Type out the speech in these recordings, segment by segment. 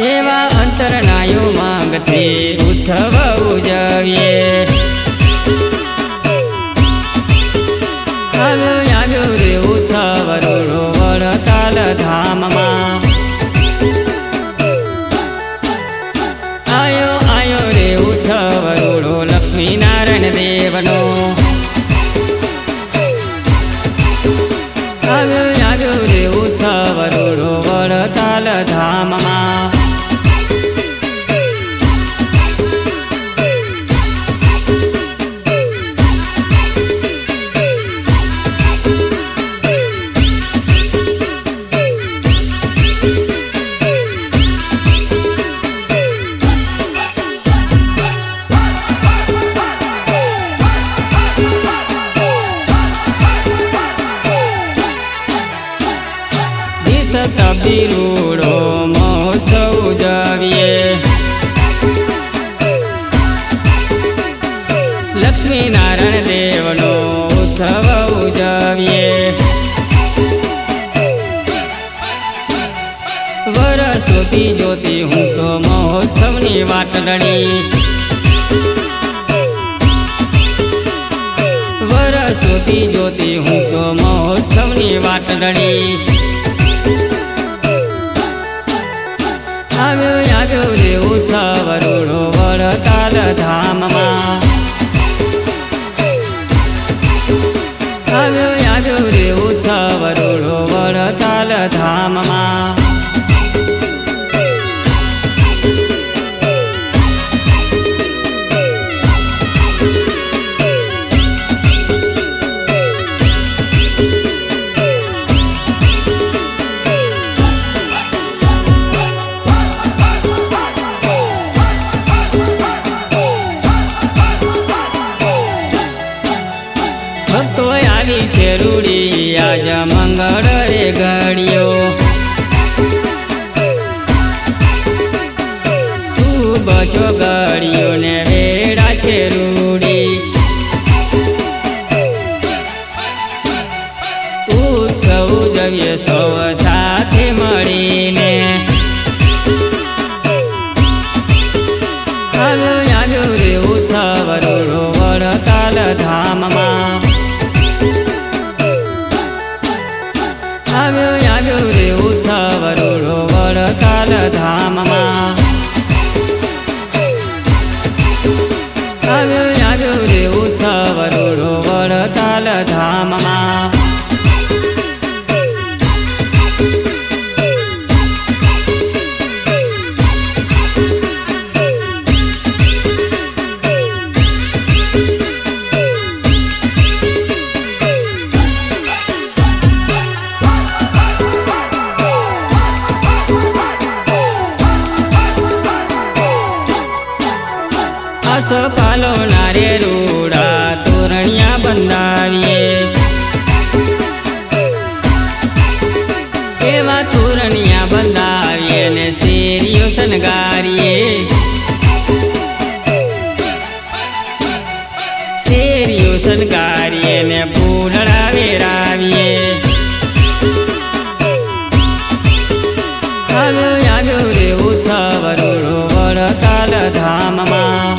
એવા અંતરનાયું માંગથી ઉત્સવ ઉજવીએ. આવ્યો રે ઉત્સવ રૂડો વડતાલ ધામમાં. આયો રે ઉત્સવ રૂડો લક્ષ્મીનારાયણ દેવનો. આવ્યો રે ઉત્સવ રૂડો વડતાલ ધામમાં. રૂડો મહોત્સવ ઉજવીએ. લક્ષ્મીનારાયણ દેવનો ઉત્સવ ઉજવીએ. વરસોથી જોતી હું તો મહોત્સવની વાટડી. વરસોથી જોતી હું તો મહોત્સવની વાટડી. આવ્યો રે ઉત્સવ રૂડો વડતાલ ધામમાં. આવ્યો રે ઉત્સવ રૂડો વડતાલ ધામમાં. ભક્તો આવી છે રૂડી આજ મંગળ રે ઘડિયો. શુભ છો ઘડિયો ને વેડા છે રૂડી. ઉત્સવ ઉજવીએ સૌ સાથે મળીને. આવ્યો રે ઉત્સવ રૂડો વડતાલ ધામમાં. આવ્યો રે ઉત્સવ રૂડો વડતાલ ધામમાં. આવ્યો રે ઉત્સવ રૂડો વડતાલ ધામમાં. આસોપાલો નારે રૂડા તોરણિયા બંધાવીએ. એવા તોરણિયા બંધાવીએ ને શેરીઓ શણગારીએ. શેરીઓ શણગારીએ ને ફૂલડા વેરાવીએ. આવ્યો રે ઉત્સવ રૂડો વડતાલ ધામમાં.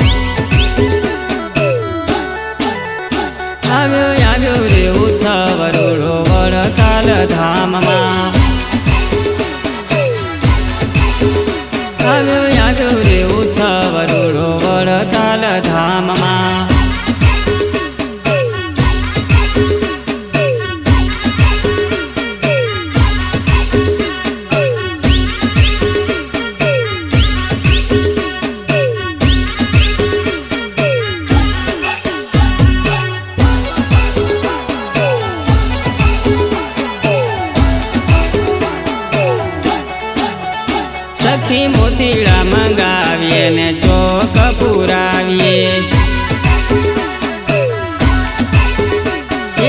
આવ્યો રે ઉત્સવ રૂડો વડતાલ ધામમાં. આવ્યો રે ઉત્સવ રૂડો વડતાલ ધામમાં. સખી મોતીડા મંગાવીએ ને ચોક પુરાવીએ.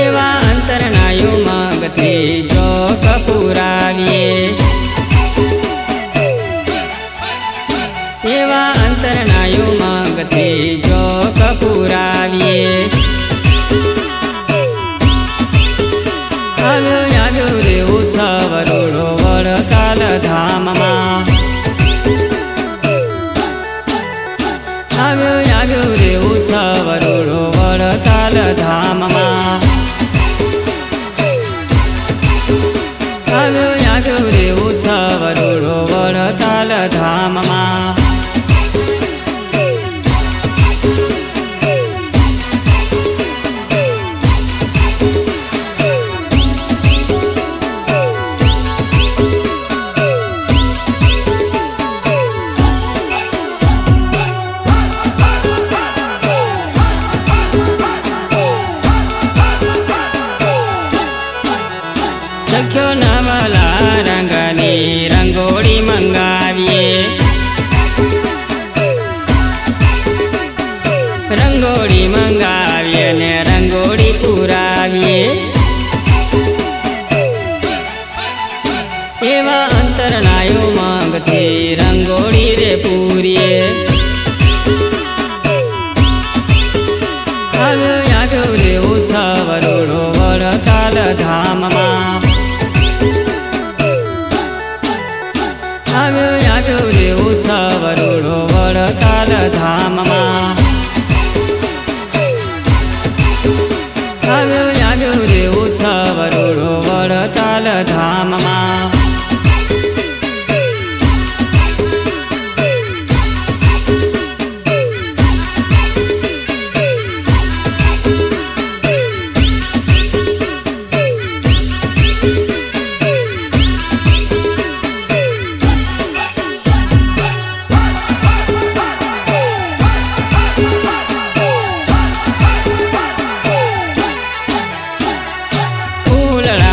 એવા અંતરનાયું માંગથી ચોક પુરાવીએ. એવા અંતરનાયું માંગથી ચોક પુરાવીએ. આવ્યો રે ઉત્સવ રૂડો વડતાલ ધામમાં. ધામમાં સખ્યો નવલા રંગની રંગોળી મંગાવીએ રંગોળી મંગાવીએ ને રંગોળી પુરાવીએ એવા અંતરનાયો માંગથી રંગોળી રે પૂરીએ આવ્યો આવ્યો રે ઉત્સવ રૂડો વડતાલ ધામમાં આવ્યો આવ્યો રે ઉત્સવ રૂડો વડતાલ ધામમાં આવ્યો આવ્યો રે ઉત્સવ રૂડો વડતાલ ધામમાં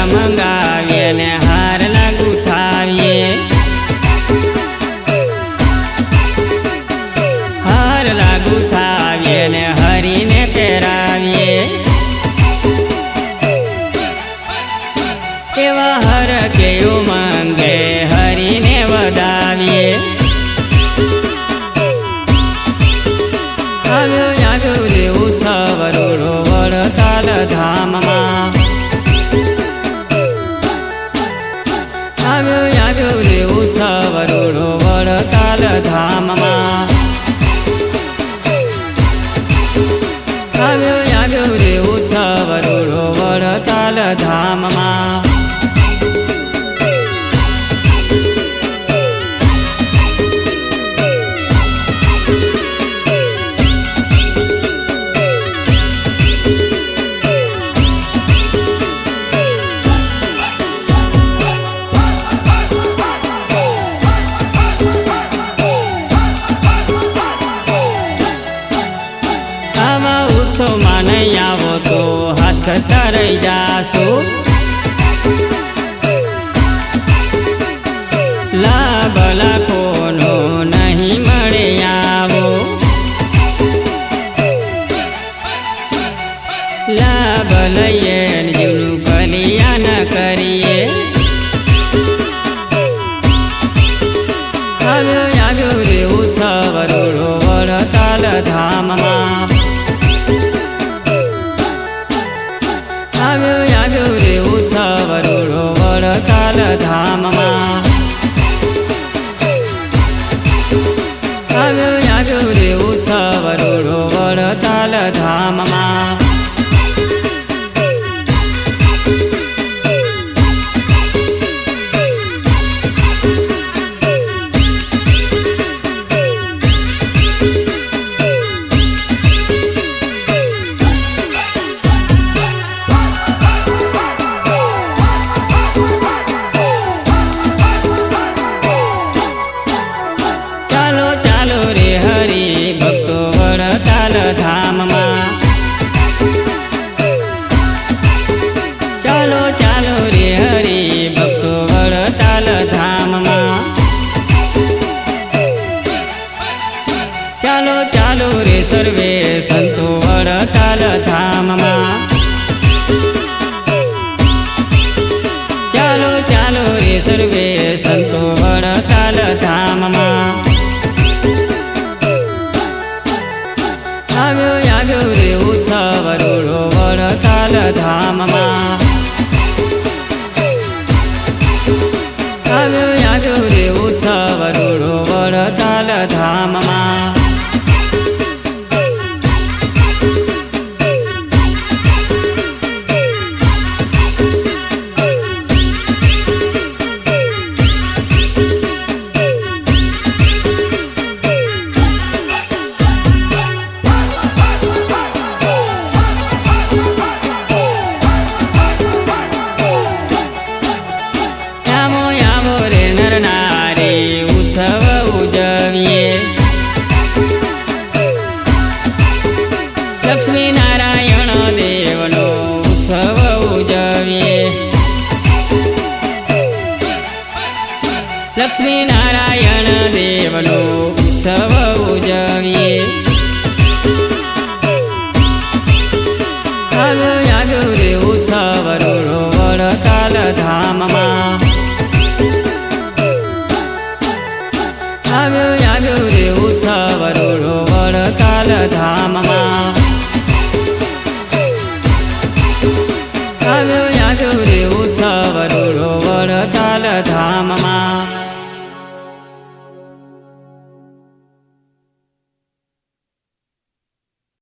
મંગાવીએ ને હારના ગુથાવીએ હારના ગુથાવીએ ને હરીને પહેરાવીએ એવા હર કેવું માંગે હરીને વધાવીએ આવ્યો આવ્યો રે ઉત્સવ રૂડો વડતાલ ધામમાં આવ્યો આવ્યો રે ઉત્સવ રૂડો વડતાલ ધામમાં આવ્યો આવ્યો રે ઉત્સવ રૂડો વડતાલ ધામમાં ઉત્સવમાં નહીં આવો તો હાથ ખસતા રહી જાશો લાભ લાખોનો નહીં મળે આવો લાભ લઈએ જીવનું કલ્યાણ કરીએ આવ્યો આવ્યો રે ઉત્સવ રૂડો વડતાલ ધામમાં આવ્યો આવ્યો રે ઉત્સવ રૂડો વડતાલ ધામમાં આવ્યો આવ્યો રે ઉત્સવ રૂડો વડતાલ ધામમાં ચાલો રે હરી ભક્તો વડતાલ ધામમાં ચાલો ચાલો રે હરી ભક્તો વડતાલ ધામમાં ચાલો ચાલો રે સર્વે સંતો વડતાલ ધામમાં ચાલો ચાલો રે સર્વે સંતો વડતાલ ધામમાં આવ્યો આવ્યો રે ઉત્સવ રૂડો વડતાલ ધામમાં આવ્યો આવ્યો રે ઉત્સવ રૂડો વડતાલ ધામમાં લક્ષ્મીનારાયણ દેવનો ઉત્સવ ઉજવીએ લક્ષ્મીનારાયણ દેવનો ઉત્સવ ઉજવીએ આવ્યો રે ઉત્સવ રૂડો વડતાલ ધામમાં આવ્યો